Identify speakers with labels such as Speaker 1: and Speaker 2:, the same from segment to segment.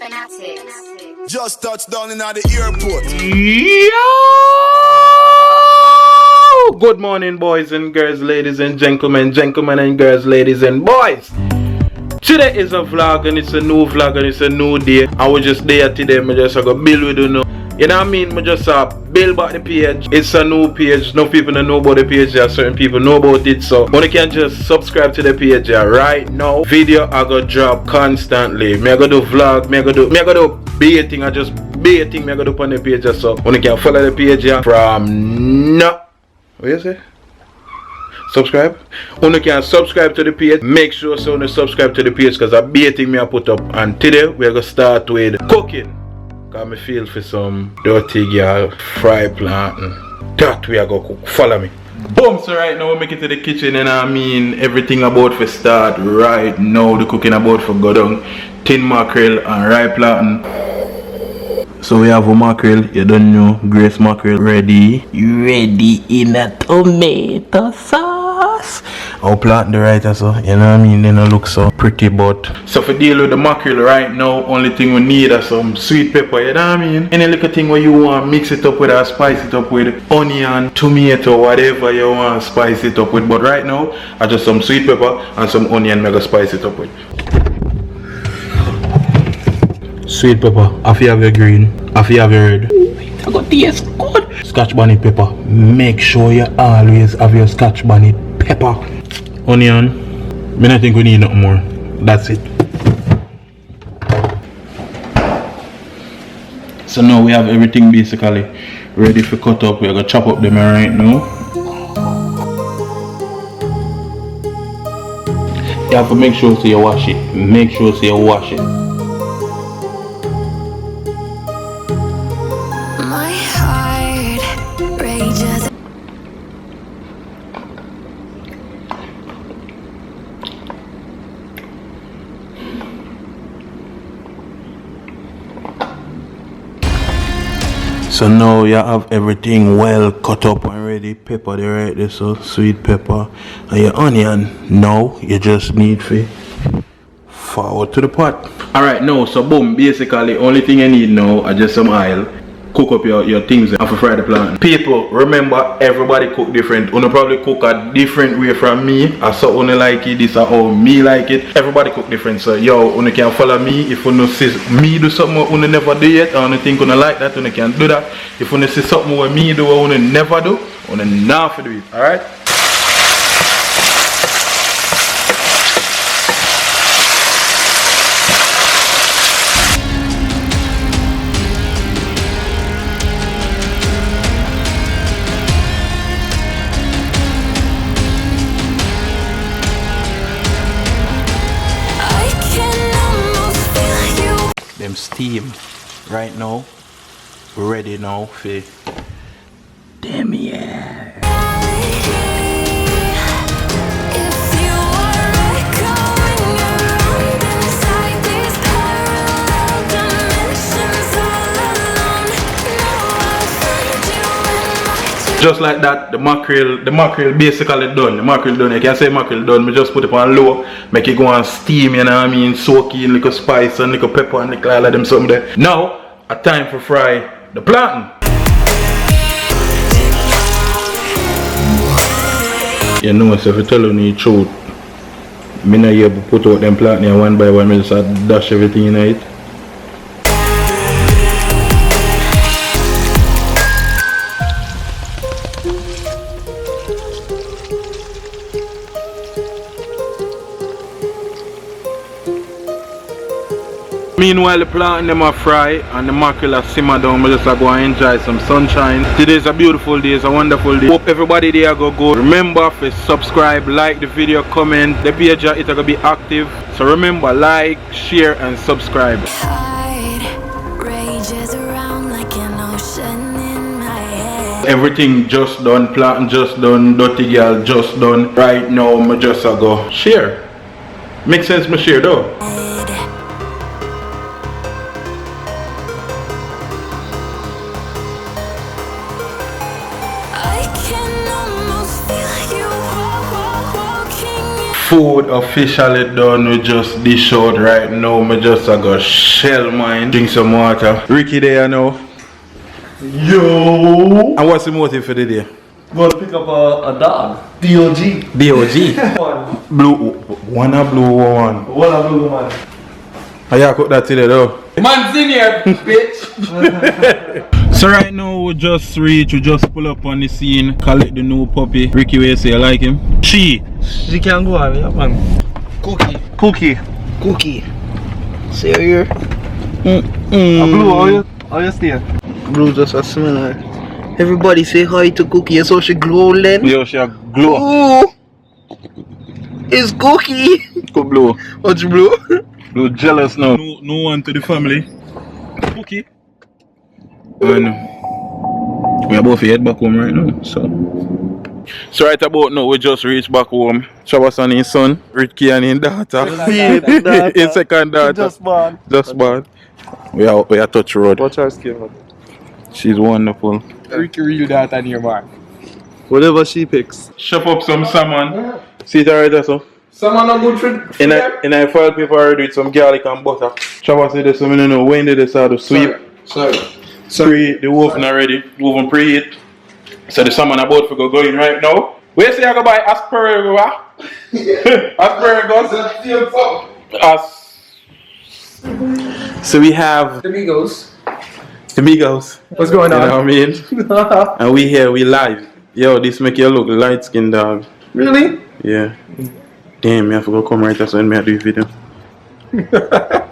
Speaker 1: Fanatics.
Speaker 2: Just touched down in at the airport.
Speaker 3: Yo! Good morning, boys and girls, ladies and gentlemen, gentlemen and girls, ladies and boys. Today is a vlog and it's a new vlog and it's a new day. I was just there today, I just go build with you know. You know what I mean? I just build back the page. It's a new page. No people don't know about the page. There are certain people know about it. So you can just subscribe to the page right now. Video I go drop constantly. Me I go do vlog. Me I go do baiting. I just baiting. Me I go do on the page. So you can follow the page from now. What you say? Subscribe. You can subscribe to the page. Make sure so you subscribe to the page because I'm baiting me I put up. And today we're gonna start with cooking. Cause me feel for some dirty girl fry plantain. That we are gonna cook. Follow me. Boom! So right now we make it to the kitchen and I mean everything about for start right now. The cooking about for go down. Tin mackerel and rye plantain. So we have a mackerel, you don't know, Grace mackerel ready. You ready in a tomato sauce. I'll plant the right so, you know what I mean, they don't look so pretty but. So for deal with the mackerel right now, only thing we need is some sweet pepper, you know what I mean. Any little thing where you want, mix it up with or spice it up with onion, tomato, whatever you want, spice it up with. But right now, I just some sweet pepper and some onion, mega spice it up with. Sweet pepper, if you have your green, if you have your red. I got taste good. Scotch bonnet pepper. Make sure you always have your scotch bonnet pepper. Onion. I don't think we need nothing more. That's it. So now we have everything basically ready for cut up. We're gonna chop up them right now. You have to make sure so you wash it. Make sure so you wash it. So now you have everything well cut up and ready. Pepper there right there, so sweet pepper and your onion. Now you just need to forward to the pot. Alright now, so boom, basically only thing you need now is just some oil. Cook up your things and for fry the plantain. People, remember everybody cook different. You probably cook a different way from me. I saw only like it, this is how me like it. Everybody cook different. So yo, you can follow me. If you see me do something you never do yet, or you think you like that, you can do that. If you see something what me do you never do, you never do it. Alright? Them steam right now, ready now for them yeah. Just like that, the mackerel basically done. The mackerel done. You can say mackerel done. Me just put it on low, make it go on steam, you know what I mean? Soak in little spice and little pepper and little all of them something there. Now, a time for fry the plantain. You know, so if you tell you the truth, me not able to put out them plantain one by one, me just dash everything in it. Meanwhile the plantain them are fry and the mackerel are simmer down. I just go and enjoy some sunshine. Today's a beautiful day, it's a wonderful day. Hope everybody there go good. Remember to subscribe, like the video, comment. The page it's gonna be active. So remember, like, share and subscribe. Everything just done, plantain just done, dirty girl just done. Right now I just go share. Makes sense me share though. Food officially done. We just dish out right now. Me just go shell mine. Drink some water. Ricky there now.
Speaker 1: Yo!
Speaker 3: And what's the motive for the day?
Speaker 1: Gonna pick up a dog. DOG.
Speaker 3: DOG.
Speaker 1: One.
Speaker 3: Blue. One a blue one.
Speaker 1: One of blue man.
Speaker 3: How you cook that today though?
Speaker 1: Man's in here, bitch!
Speaker 3: So right now we just pull up on the scene, collect the new puppy. Ricky, where you say you like him? She
Speaker 1: can go on, yeah man. Cookie. See you here. Blue, how you stay? Blue just a smell like. Everybody say hi to Cookie, you saw she glow then?
Speaker 3: Yo, she a glow.
Speaker 1: Ooh! It's Cookie!
Speaker 3: Go blue.
Speaker 1: What's blue?
Speaker 3: Blue jealous now. No one to the family. Cookie. And we are both head back home right now. So right about now we just reached back home. Shabas and his son, Ricky and his daughter. His second daughter. Just born. We are touch road.
Speaker 1: Watch her skin, man.
Speaker 3: She's wonderful.
Speaker 1: Ricky real daughter near man. Whatever she picks.
Speaker 3: Chop up some salmon. See it already, so?
Speaker 1: Salmon are good for
Speaker 3: In a foil paper already with some garlic and butter. Shabas said this, so I don't know when they decide to sweep. Sorry, the oven already. The oven preheat. So the salmon about to go in right now. Where say I go buy asparagus? Asparagus. So we have
Speaker 1: Amigos.
Speaker 3: What's going on? You know what I mean? And we here, we live. Yo, this make you look light skinned dog.
Speaker 1: Really?
Speaker 3: Yeah. Damn, me have to go come right there and I do video.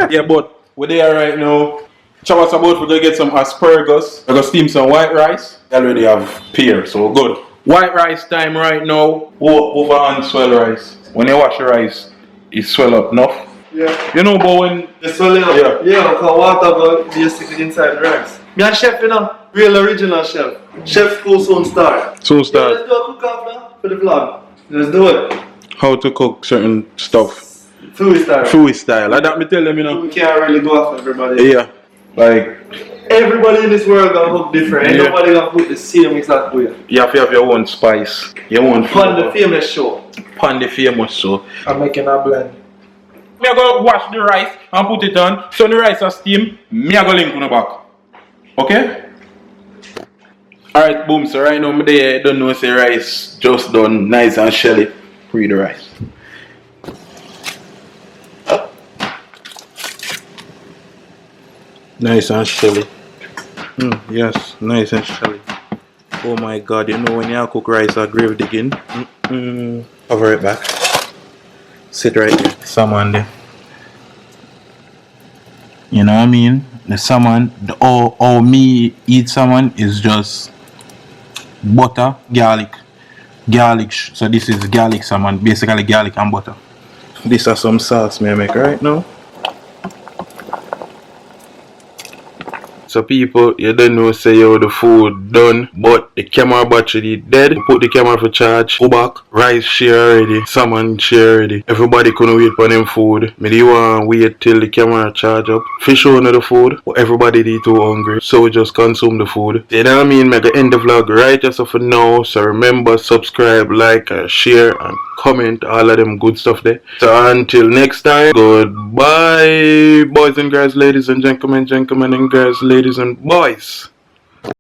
Speaker 3: Yeah, but we're there right now. Chavas about to go get some asparagus. I go steam some white rice. I already have pear, so good. White rice time right now. Overhand swell rice. When you wash the rice, it swell up enough.
Speaker 1: Yeah.
Speaker 3: You know, but when
Speaker 1: it's swell up. Yeah, because water go basically inside the rice. Me a chef, you know. Real original chef. Chef school soon start.
Speaker 3: Soon start.
Speaker 1: Yeah, let's do a cook off now for the vlog. Let's do it.
Speaker 3: How to cook certain stuff.
Speaker 1: Food style.
Speaker 3: Food style. Like that me tell them, you know.
Speaker 1: We can't really go after everybody.
Speaker 3: Yeah. Like
Speaker 1: everybody in this world gonna cook different. Ain't nobody gonna cook the same exact way.
Speaker 3: You have to have your own spice. Your own food.
Speaker 1: On the famous show.
Speaker 3: On the famous show.
Speaker 1: I'm making a blend.
Speaker 3: Me I go wash the rice and put it on. So the rice is steam. Me I go link on the back. Okay? Alright, boom. So right now, I don't know say rice just done nice and shelly. Pre the rice. Nice and shelly. Yes, nice and shelly. Oh my god, you know when you cook rice or gravy digging. Cover it back. Sit right there. Salmon there. You know what I mean? The salmon, all me eat salmon is just butter, garlic. So this is garlic salmon, basically garlic and butter. This is some sauce me I make right now. So people, you don't know say yo the food done, but the camera battery dead. Put the camera for charge. Go back. Rice share already. Salmon share already. Everybody couldn't wait for them food. Me do want wait till the camera charge up. Fish on the food, but everybody be too hungry. So we just consume the food. You know what I mean? Make an end the vlog right just for now. So remember, subscribe, like, share, and comment. All of them good stuff there. So until next time, goodbye, boys and girls, ladies and gentlemen and girls, ladies and boys.